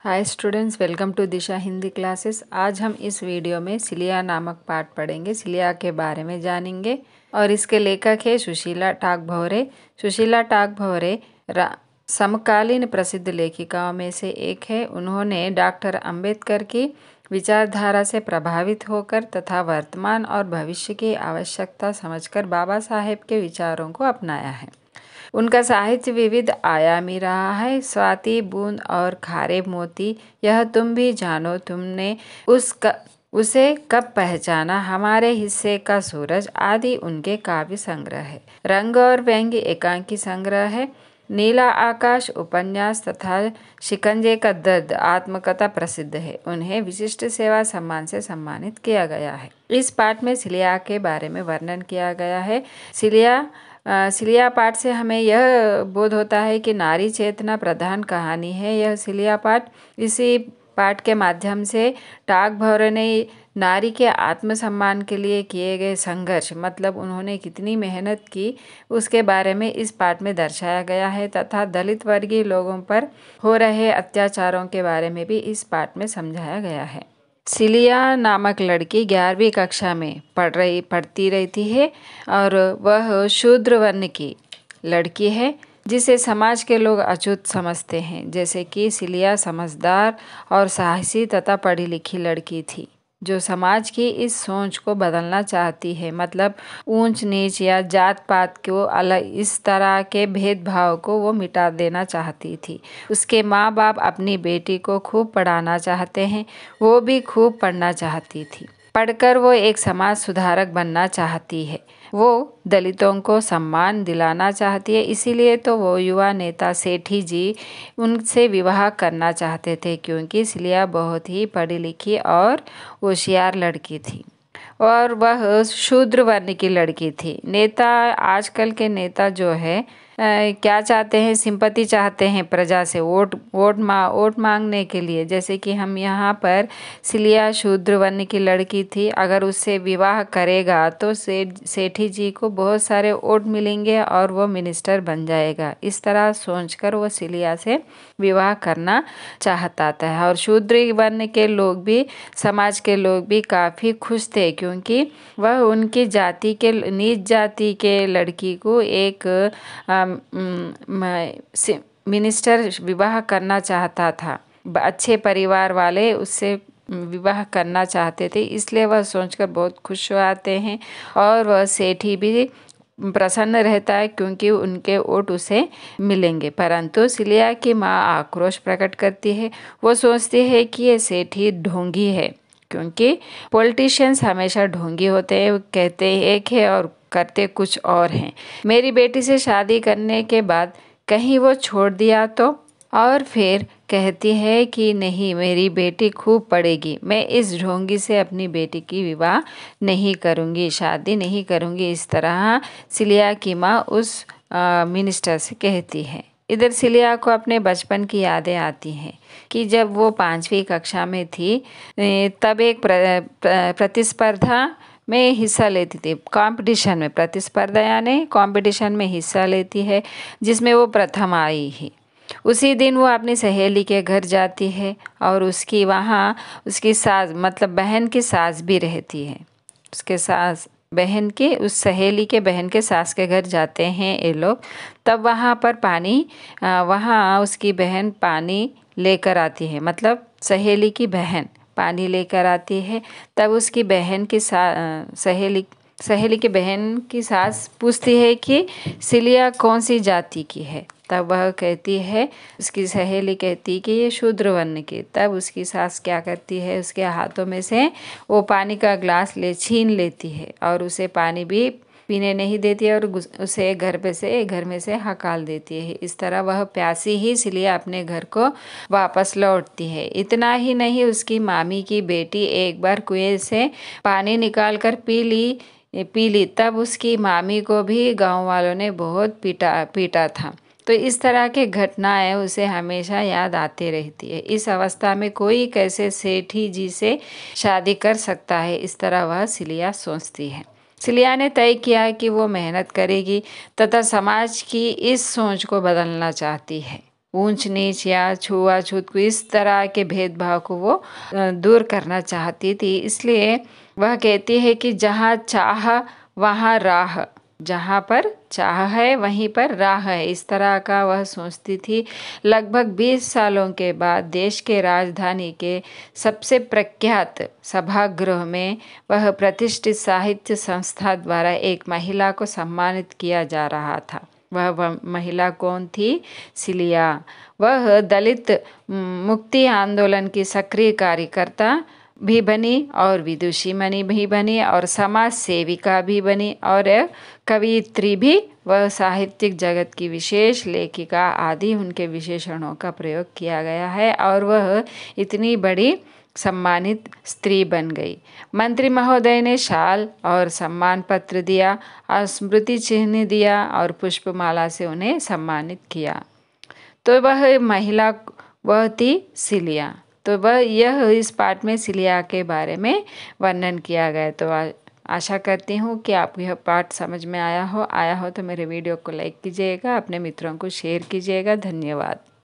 Hi students, welcome to Disha Hindi classes. आज हम इस वीडियो में सिलिया नामक पाठ पढ़ेंगे। सिलिया के बारे में जानेंगे और इसके लेखक है सुशीला टागभौरे। सुशीला टागभौरे समकालीन प्रसिद्ध लेखिकाओं में से एक है। उन्होंने डॉक्टर अंबेडकर की विचारधारा से प्रभावित होकर तथा वर्तमान और भविष्य की आवश्यकता समझकर बाबा साहेब के विचारों को अपनाया है। उनका साहित्य विविध आयामी रहा है। स्वाति बूंद और खारे मोती, यह तुम भी जानो, तुमने उसे कब पहचाना, हमारे हिस्से का सूरज आदि उनके काव्य संग्रह है। रंग और व्यंग्य एकांकी संग्रह है। नीला आकाश उपन्यास तथा शिकंजे का दर्द आत्मकथा प्रसिद्ध है। उन्हें विशिष्ट सेवा सम्मान से सम्मानित किया गया है। इस पाठ में सिलिया के बारे में वर्णन किया गया है। सिलिया पाठ से हमें यह बोध होता है कि नारी चेतना प्रधान कहानी है यह सिलिया पाठ। इसी पाठ के माध्यम से टागभौरे ने नारी के आत्मसम्मान के लिए किए गए संघर्ष, मतलब उन्होंने कितनी मेहनत की, उसके बारे में इस पाठ में दर्शाया गया है तथा दलित वर्गीय लोगों पर हो रहे अत्याचारों के बारे में भी इस पाठ में समझाया गया है। सिलिया नामक लड़की 11वीं कक्षा में पढ़ती रहती है और वह शूद्र वर्ण की लड़की है जिसे समाज के लोग अछूत समझते हैं। जैसे कि सिलिया समझदार और साहसी तथा पढ़ी लिखी लड़की थी जो समाज की इस सोच को बदलना चाहती है, मतलब ऊंच नीच या जात पात को अलग, इस तरह के भेदभाव को वो मिटा देना चाहती थी। उसके माँ बाप अपनी बेटी को खूब पढ़ाना चाहते हैं, वो भी खूब पढ़ना चाहती थी। पढ़कर वो एक समाज सुधारक बनना चाहती है। वो दलितों को सम्मान दिलाना चाहती है। इसीलिए तो वो युवा नेता सेठी जी उनसे विवाह करना चाहते थे, क्योंकि सिलिया बहुत ही पढ़ी लिखी और होशियार लड़की थी और वह शूद्र वर्ण की लड़की थी। नेता, आजकल के नेता जो है क्या चाहते हैं, सिंपैथी चाहते हैं प्रजा से, वोट मांगने के लिए। जैसे कि हम यहाँ पर सिलिया शूद्र वर्ण की लड़की थी, अगर उससे विवाह करेगा तो सेठी जी को बहुत सारे वोट मिलेंगे और वो मिनिस्टर बन जाएगा। इस तरह सोचकर वो सिलिया से विवाह करना चाहता था और शूद्र वर्ण के लोग भी, समाज के लोग भी काफ़ी खुश थे, क्योंकि वह उनकी जाति के, नीच जाति के लड़की को एक मिनिस्टर विवाह करना चाहता था। अच्छे परिवार वाले उससे विवाह करना चाहते थे, इसलिए वह सोचकर बहुत खुश हो आते हैं और वह सेठी भी प्रसन्न रहता है क्योंकि उनके वोट उसे मिलेंगे। परंतु सिलिया की माँ आक्रोश प्रकट करती है। वो सोचती है कि ये सेठी ढोंगी है, क्योंकि पॉलिटिशियंस हमेशा ढोंगी होते हैं, कहते एक है और करते कुछ और हैं। मेरी बेटी से शादी करने के बाद कहीं वो छोड़ दिया तो, और फिर कहती है कि नहीं, मेरी बेटी खूब पढ़ेगी, मैं इस ढोंगी से अपनी बेटी की विवाह नहीं करूँगी, शादी नहीं करूँगी। इस तरह सिलिया की माँ उस मिनिस्टर से कहती है। इधर सिलिया को अपने बचपन की यादें आती हैं कि जब वो 5वीं कक्षा में थी तब एक प्रतिस्पर्धा में हिस्सा लेती थी। कंपटीशन में, प्रतिस्पर्धा यानी कंपटीशन में हिस्सा लेती है, जिसमें वो प्रथम आई ही। उसी दिन वो अपनी सहेली के घर जाती है और उसकी वहाँ उसकी सास, मतलब बहन की सास भी रहती है। उसके सास बहन के, उस सहेली के बहन के सास के घर जाते हैं ये लोग। तब वहाँ पर वहाँ उसकी बहन पानी लेकर आती है, मतलब सहेली की बहन पानी लेकर आती है। तब उसकी बहन की सहेली की बहन की सास पूछती है कि सिलिया कौन सी जाति की है। तब वह कहती है, उसकी सहेली कहती कि ये शूद्र वर्ण की। तब उसकी सास क्या करती है, उसके हाथों में से वो पानी का ग्लास छीन लेती है और उसे पानी भी पीने नहीं देती है और उसे घर में से हकाल देती है। इस तरह वह प्यासी ही सिलिया अपने घर को वापस लौटती है। इतना ही नहीं, उसकी मामी की बेटी एक बार कुएं से पानी निकाल कर पी ली। तब उसकी मामी को भी गांव वालों ने बहुत पीटा था। तो इस तरह की घटनाएं उसे हमेशा याद आती रहती है। इस अवस्था में कोई कैसे सेठी जी से शादी कर सकता है, इस तरह वह सिलिया सोचती है। सिलिया ने तय किया कि वो मेहनत करेगी तथा समाज की इस सोच को बदलना चाहती है। ऊंच नीच या छुआछूत को, इस तरह के भेदभाव को वो दूर करना चाहती थी। इसलिए वह कहती है कि जहाँ चाह वहाँ राह, जहाँ पर चाह है वहीं पर राह है, इस तरह का वह सोचती थी। लगभग 20 सालों के बाद देश के राजधानी के सबसे प्रख्यात सभागृह में वह प्रतिष्ठित साहित्य संस्था द्वारा एक महिला को सम्मानित किया जा रहा था। वह महिला कौन थी? सिलिया। वह दलित मुक्ति आंदोलन की सक्रिय कार्यकर्ता भी बनी और विदुषी भी बनी और समाज सेविका भी बनी और कवियत्री भी। वह साहित्यिक जगत की विशेष लेखिका आदि उनके विशेषणों का प्रयोग किया गया है और वह इतनी बड़ी सम्मानित स्त्री बन गई। मंत्री महोदय ने शाल और सम्मान पत्र दिया और स्मृति चिन्ह दिया और पुष्पमाला से उन्हें सम्मानित किया। तो वह महिला वह थी सिलिया। तो वह यह इस पाठ में सिलिया के बारे में वर्णन किया गया। तो आशा करती हूँ कि आपको यह पाठ समझ में आया हो तो मेरे वीडियो को लाइक कीजिएगा, अपने मित्रों को शेयर कीजिएगा। धन्यवाद।